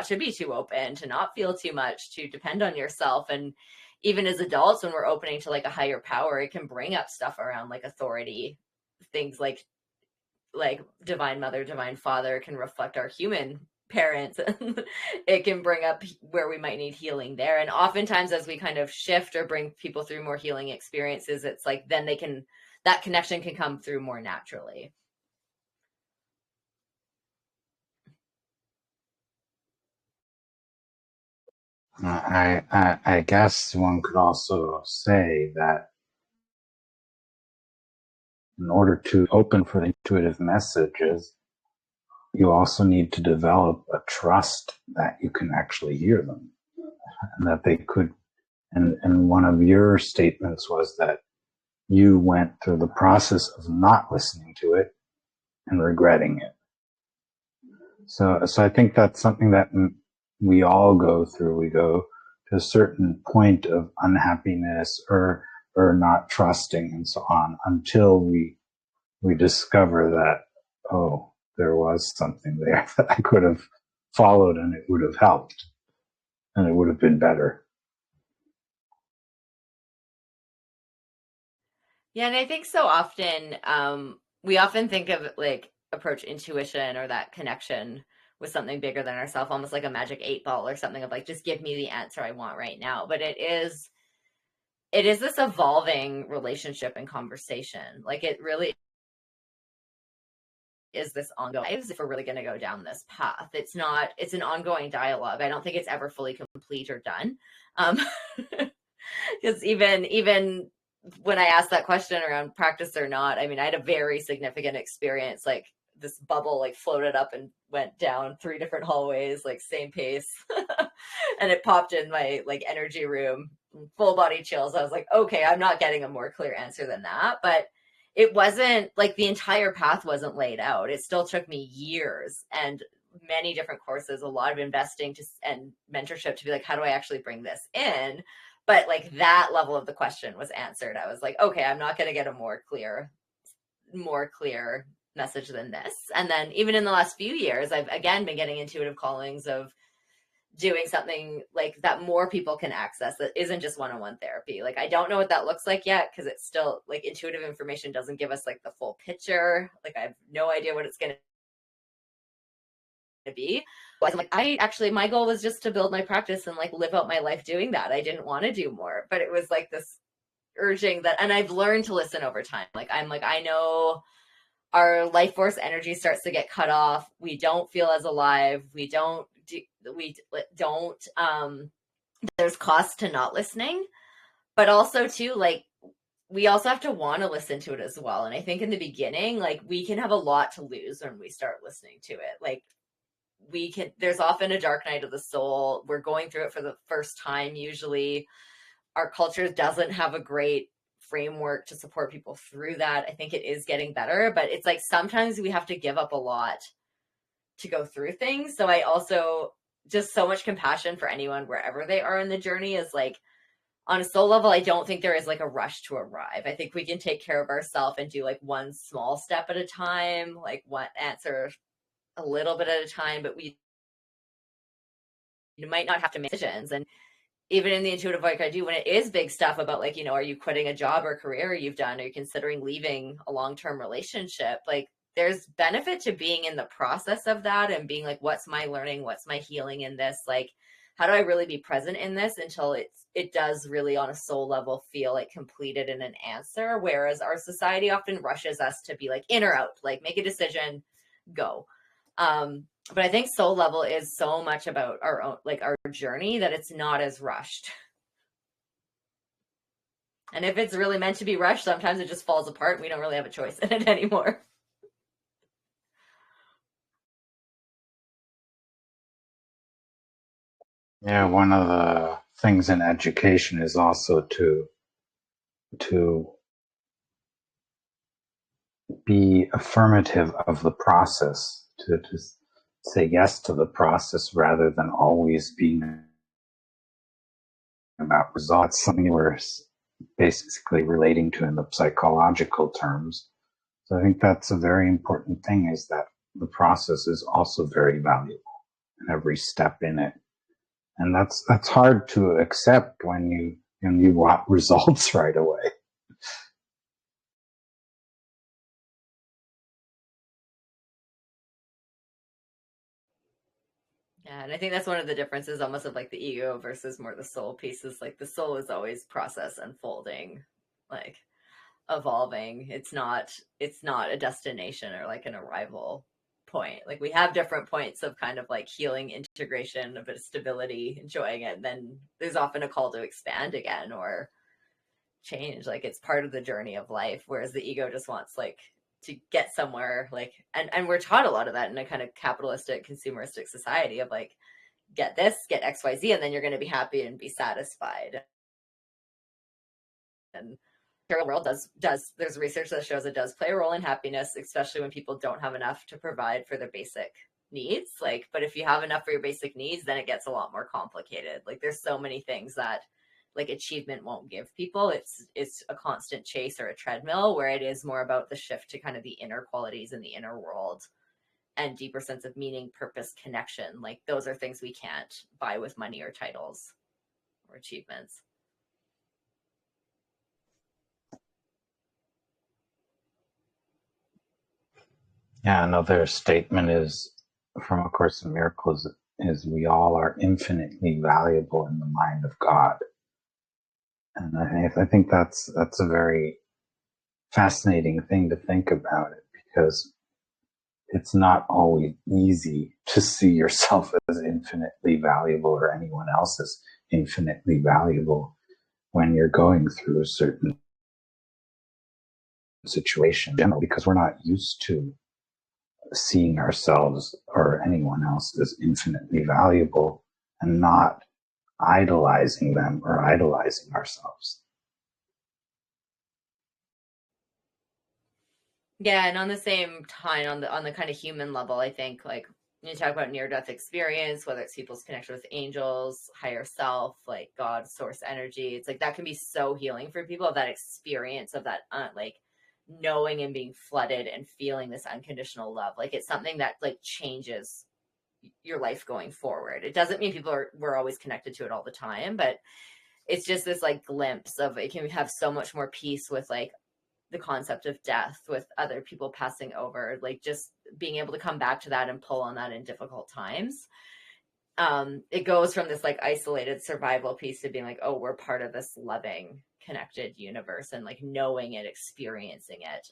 B: to be too open, to not feel too much, to depend on yourself. And even as adults, when we're opening to like a higher power, it can bring up stuff around like authority, things like divine mother, divine father can reflect our human parents. It can bring up where we might need healing there. And oftentimes as we kind of shift or bring people through more healing experiences, it's like then that connection can come through more naturally.
A: I guess one could also say that in order to open for the intuitive messages, you also need to develop a trust that you can actually hear them and that they could. And one of your statements was that you went through the process of not listening to it and regretting it. So I think that's something that we all go through. We go to a certain point of unhappiness or not trusting and so on until we discover that, oh, there was something there that I could have followed and it would have helped and it would have been better.
B: Yeah, and I think so often we often think of like approach intuition or that connection with something bigger than ourselves, almost like a magic 8-ball or something of like, just give me the answer I want right now. But it is this evolving relationship and conversation. Like it really is this ongoing, if we're really going to go down this path. It's an ongoing dialogue. I don't think it's ever fully complete or done. Because even when I asked that question around practice or not, I mean, I had a very significant experience, like this bubble like floated up and went down 3 different hallways, like same pace. And it popped in my like energy room, full body chills. I was like, okay, I'm not getting a more clear answer than that. But it wasn't like the entire path wasn't laid out. It still took me years and many different courses, a lot of investing and mentorship to be like, how do I actually bring this in? But like that level of the question was answered. I was like, okay, I'm not going to get a more clear message than this. And then even in the last few years, I've again been getting intuitive callings of doing something like that more people can access that isn't just one-on-one therapy. Like, I don't know what that looks like yet, because it's still like intuitive information doesn't give us like the full picture. Like, I have no idea what it's going to be. But I'm like, my goal was just to build my practice and like live out my life doing that. I didn't want to do more, but it was like this urging that, and I've learned to listen over time. Like, I know our life force energy starts to get cut off. We don't feel as alive. We don't there's cost to not listening, but also too, like, we also have to want to listen to it as well. And I think in the beginning, like, we can have a lot to lose when we start listening to it. Like, there's often a dark night of the soul. We're going through it for the first time. Usually our culture doesn't have a great framework to support people through that. I think it is getting better, but it's like sometimes we have to give up a lot to go through things. So I also just so much compassion for anyone wherever they are in the journey is like, on a soul level, I don't think there is like a rush to arrive. I think we can take care of ourselves and do like one small step at a time, like one answer a little bit at a time, but you might not have to make decisions. And even in the intuitive work I do, when it is big stuff about like, are you quitting a job or career you've done? Are you considering leaving a long-term relationship? Like, there's benefit to being in the process of that and being like, what's my learning? What's my healing in this? Like, how do I really be present in this until it does really on a soul level feel like completed in an answer? Whereas our society often rushes us to be like in or out, like make a decision, go. But I think soul level is so much about our own, like our journey, that it's not as rushed. And if it's really meant to be rushed, sometimes it just falls apart and we don't really have a choice in it anymore.
A: Yeah, one of the things in education is also to be affirmative of the process, to say yes to the process rather than always being about results. Something we're basically relating to in the psychological terms. So I think that's a very important thing, is that the process is also very valuable and every step in it. And that's hard to accept when you want results right away.
B: Yeah, and I think that's one of the differences almost of like the ego versus more the soul pieces. Like the soul is always process unfolding, like evolving. It's not a destination or like an arrival point. Like we have different points of kind of like healing, integration, a bit of stability, enjoying it. And then there's often a call to expand again or change. Like it's part of the journey of life. Whereas the ego just wants like to get somewhere, like, and we're taught a lot of that in a kind of capitalistic, consumeristic society of like, get this, get XYZ, and then you're going to be happy and be satisfied. And the world does there's research that shows it does play a role in happiness, especially when people don't have enough to provide for their basic needs. Like, but if you have enough for your basic needs, then it gets a lot more complicated. Like there's so many things that like achievement won't give people. It's a constant chase or a treadmill, where it is more about the shift to kind of the inner qualities in the inner world and deeper sense of meaning, purpose, connection. Like those are things we can't buy with money or titles or achievements.
A: Yeah, another statement is from A Course in Miracles is we all are infinitely valuable in the mind of God. And I think that's a very fascinating thing to think about it, because it's not always easy to see yourself as infinitely valuable or anyone else as infinitely valuable when you're going through a certain situation, because we're not used to seeing ourselves or anyone else as infinitely valuable and not idolizing them or idolizing ourselves.
B: Yeah, and on the same time, on the kind of human level, I think like when you talk about near death experience, whether it's people's connection with angels, higher self, like God, source energy, it's like that can be so healing for people, of that experience of that like knowing and being flooded and feeling this unconditional love. Like it's something that like changes your life going forward. It doesn't mean we're always connected to it all the time, but it's just this like glimpse of it can have so much more peace with like the concept of death, with other people passing over, like just being able to come back to that and pull on that in difficult times. It goes from this like isolated survival piece to being like, oh, we're part of this loving, connected universe, and like knowing it, experiencing it.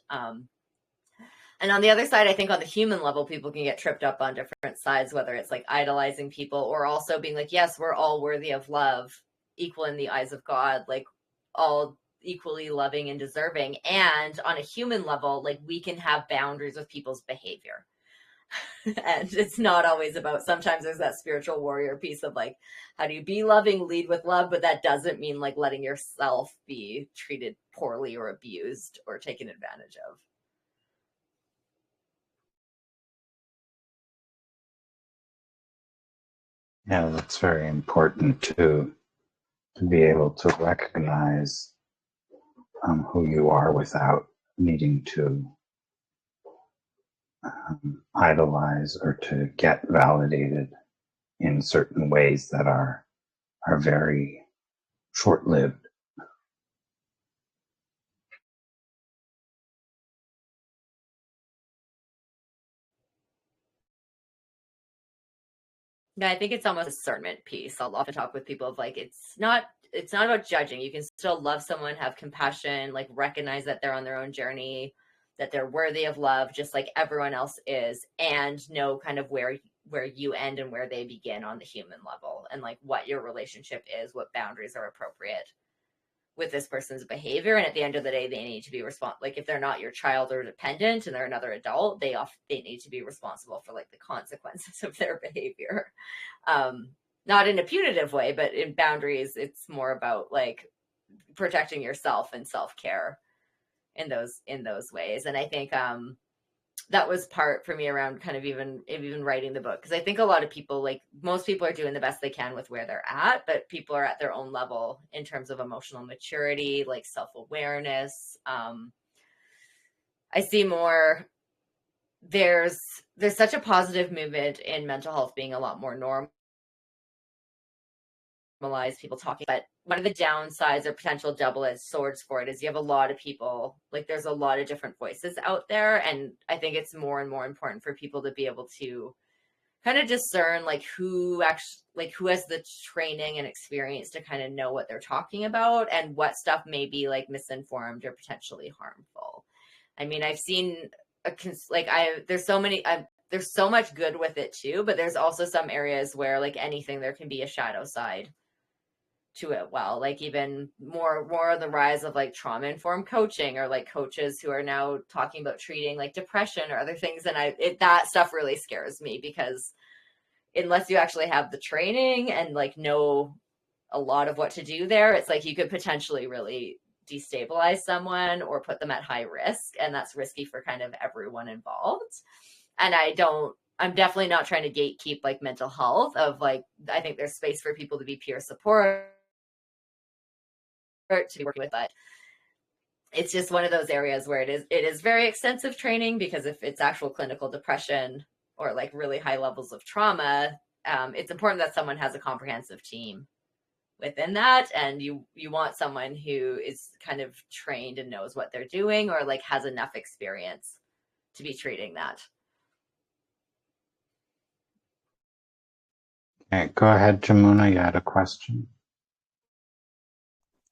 B: And on the other side, I think on the human level, people can get tripped up on different sides, whether it's like idolizing people or also being like, yes, we're all worthy of love, equal in the eyes of God, like all equally loving and deserving. And on a human level, like we can have boundaries with people's behavior. And it's not always about, sometimes there's that spiritual warrior piece of like, how do you be loving, lead with love, but that doesn't mean like letting yourself be treated poorly or abused or taken advantage of.
A: Yeah, that's very important to be able to recognize who you are without needing to idolize or to get validated in certain ways that are very short-lived.
B: Yeah, I think it's almost a discernment piece. I'll often talk with people of like, it's not about judging. You can still love someone, have compassion, like recognize that they're on their own journey, that they're worthy of love, just like everyone else is, and know kind of where you end and where they begin on the human level, and like what your relationship is, what boundaries are appropriate with this person's behavior. And at the end of the day, they need to be like if they're not your child or dependent and they're another adult, they need to be responsible for like the consequences of their behavior. Not in a punitive way, but in boundaries. It's more about like protecting yourself and self-care in those ways. And I think that was part for me around kind of even writing the book, because I think a lot of people, like most people, are doing the best they can with where they're at, but people are at their own level in terms of emotional maturity, like self-awareness. I see more, there's such a positive movement in mental health being a lot more normalized, people talking, but one of the downsides or potential double-edged swords for it is you have a lot of people, like there's a lot of different voices out there, and I think it's more and more important for people to be able to kind of discern like who has the training and experience to kind of know what they're talking about and what stuff may be like misinformed or potentially harmful. I mean, I've seen there's so much good with it too, but there's also some areas where like anything, there can be a shadow side to it. Well, like even more of the rise of like trauma informed coaching, or like coaches who are now talking about treating like depression or other things. And that stuff really scares me, because unless you actually have the training and like know a lot of what to do there, it's like you could potentially really destabilize someone or put them at high risk, and that's risky for kind of everyone involved. And I'm definitely not trying to gatekeep like mental health of like, I think there's space for people to be peer support, to be working with, but it's just one of those areas where it is very extensive training, because if it's actual clinical depression or like really high levels of trauma, it's important that someone has a comprehensive team within that, and you want someone who is kind of trained and knows what they're doing, or like has enough experience to be treating that.
A: Okay, go ahead, Jamuna. You had a question.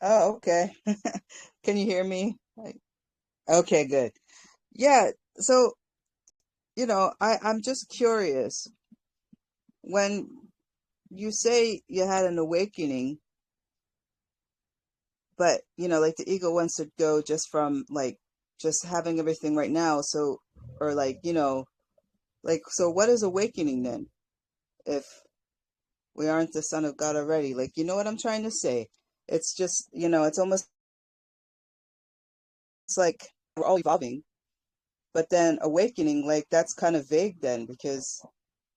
C: Oh, okay. Can you hear me? Okay, good. Yeah, so, I'm just curious. When you say you had an awakening, but, like the ego wants to go just from like just having everything right now. So, or like, so what is awakening then? If we aren't the son of God already, like, you know what I'm trying to say? It's just, it's almost, it's like we're all evolving. But then awakening, like that's kind of vague then, because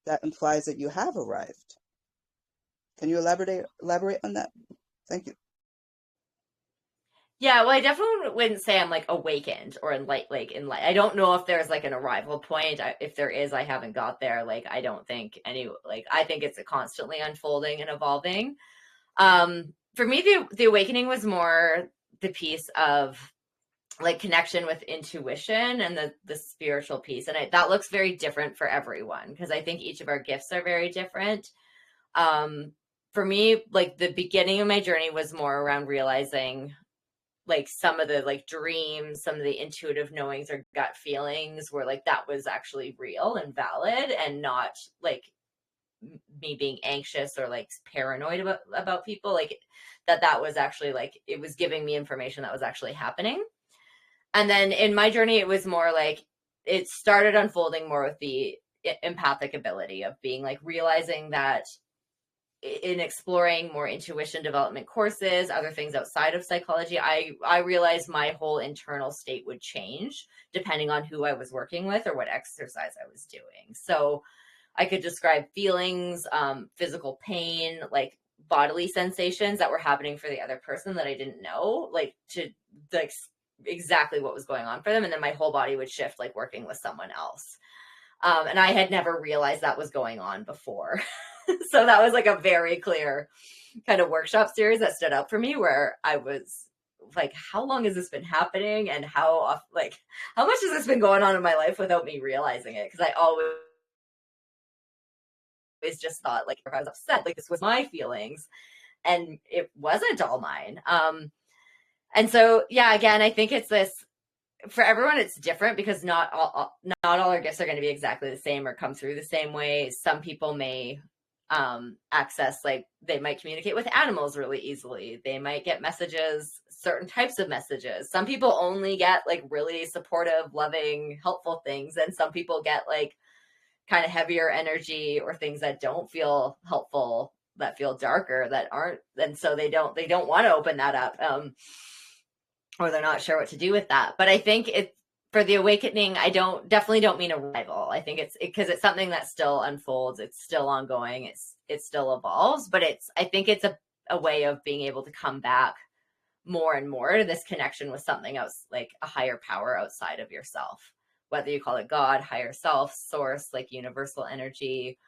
C: that implies that you have arrived. Can you elaborate on that? Thank you.
B: Yeah, well, I definitely wouldn't say I'm like awakened or enlightened. I don't know if there's like an arrival point. If there is, I haven't got there. Like, I don't think I think it's a constantly unfolding and evolving. For me, the awakening was more the piece of like connection with intuition and the spiritual piece. And that looks very different for everyone, because I think each of our gifts are very different. For me, like the beginning of my journey was more around realizing like some of the like dreams, some of the intuitive knowings or gut feelings were like that was actually real and valid, and not like me being anxious or like paranoid about people, like that was actually like it was giving me information that was actually happening. And then in my journey it was more like it started unfolding more with the empathic ability of being like realizing that in exploring more intuition development courses, other things outside of psychology, I realized my whole internal state would change depending on who I was working with or what exercise I was doing. So I could describe feelings, physical pain, like bodily sensations that were happening for the other person that I didn't know, like to like exactly what was going on for them. And then my whole body would shift, like working with someone else. And I had never realized that was going on before. So that was like a very clear kind of workshop series that stood out for me, where I was like, how long has this been happening? And how much has this been going on in my life without me realizing it? Because I always just thought like if I was upset, like this was my feelings, and it wasn't all mine. And so, yeah, again, I think it's this, for everyone, it's different because not all our gifts are going to be exactly the same or come through the same way. Some people may access, like they might communicate with animals really easily. They might get messages, certain types of messages. Some people only get like really supportive, loving, helpful things. And some people get like kind of heavier energy or things that don't feel helpful, that feel darker, that aren't. And so they don't want to open that up. Or they're not sure what to do with that. But I think it, for the awakening, I definitely don't mean arrival. I think it's because it's something that still unfolds. It's still ongoing. It still evolves, but I think it's a way of being able to come back more and more to this connection with something else, like a higher power outside of yourself, whether you call it God, higher self, source, like universal energy.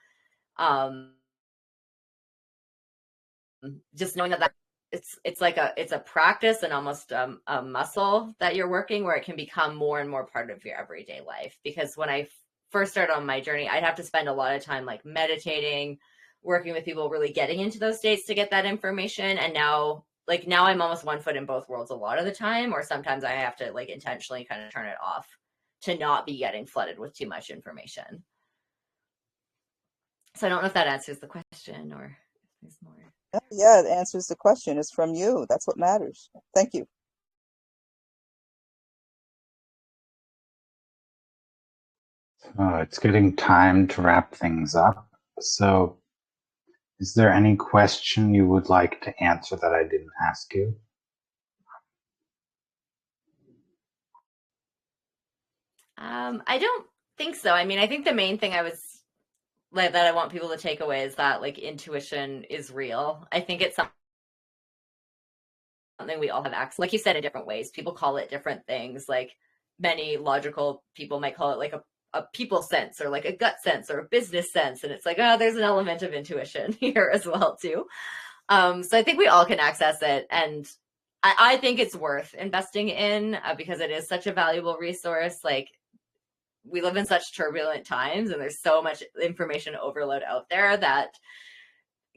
B: Just knowing that it's like it's a practice and almost a muscle that you're working, where it can become more and more part of your everyday life. Because when I first started on my journey, I'd have to spend a lot of time like meditating, working with people, really getting into those states to get that information. And now I'm almost one foot in both worlds a lot of the time, or sometimes I have to like intentionally kind of turn it off to not be getting flooded with too much information. So I don't know if that answers the question or if there's more.
D: Yeah, it answers the question. It's from you. That's what matters. Thank you.
A: It's getting time to wrap things up. So, is there any question you would like to answer that I didn't ask you?
B: I don't think so. I mean, I think the main thing that I want people to take away is that like intuition is real. I think it's something we all have access, like you said, in different ways. People call it different things. Like many logical people might call it like a people sense, or like a gut sense, or a business sense. And it's like, oh, there's an element of intuition here as well too. So I think we all can access it. And I think it's worth investing in because it is such a valuable resource. Like we live in such turbulent times and there's so much information overload out there that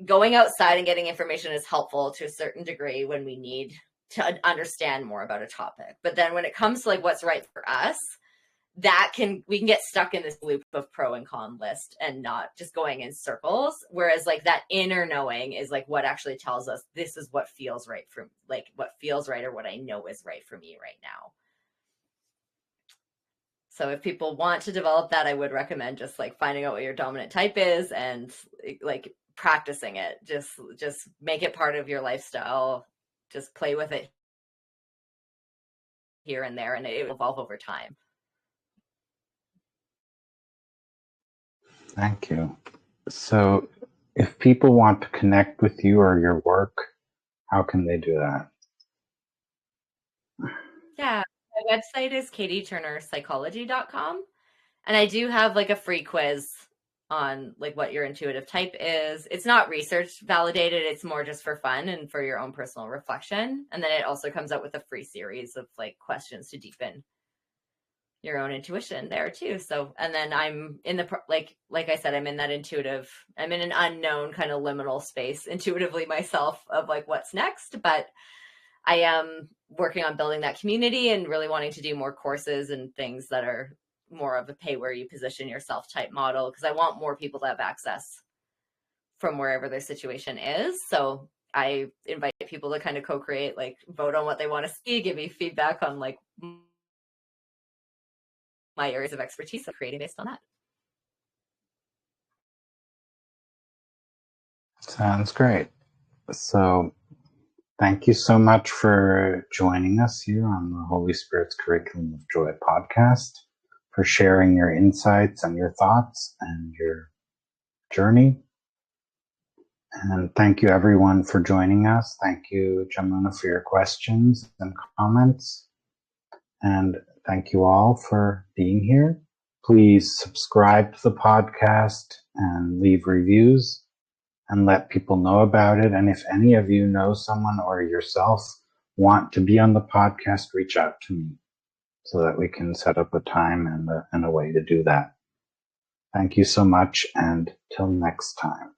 B: going outside and getting information is helpful to a certain degree when we need to understand more about a topic. But then when it comes to like what's right for us, we can get stuck in this loop of pro and con list and not just going in circles. Whereas like that inner knowing is like what actually tells us this is what feels right for, like what feels right or what I know is right for me right now. So if people want to develop that, I would recommend just like finding out what your dominant type is and like practicing it. Just make it part of your lifestyle. Just play with it here and there, and it will evolve over time.
A: Thank you. So, if people want to connect with you or your work, how can they do that?
B: Yeah, my website is katieturnerpsychology.com. And I do have like a free quiz on like what your intuitive type is. It's not research validated. It's more just for fun and for your own personal reflection. And then it also comes out with a free series of like questions to deepen your own intuition there too. So, and then I'm in the, like I said, I'm in an unknown kind of liminal space intuitively myself of like what's next. But I am working on building that community and really wanting to do more courses and things that are more of a pay where you position yourself type model, because I want more people to have access from wherever their situation is. So I invite people to kind of co-create, like vote on what they want to see, give me feedback on like my areas of expertise, and creating based on that.
A: Sounds great. So thank you so much for joining us here on the Holy Spirit's Curriculum of Joy podcast, for sharing your insights and your thoughts and your journey. And thank you everyone for joining us. Thank you, Jamuna, for your questions and comments. And thank you all for being here. Please subscribe to the podcast and leave reviews and let people know about it. And if any of you know someone or yourself want to be on the podcast, reach out to me so that we can set up a time and a way to do that. Thank you so much, and till next time.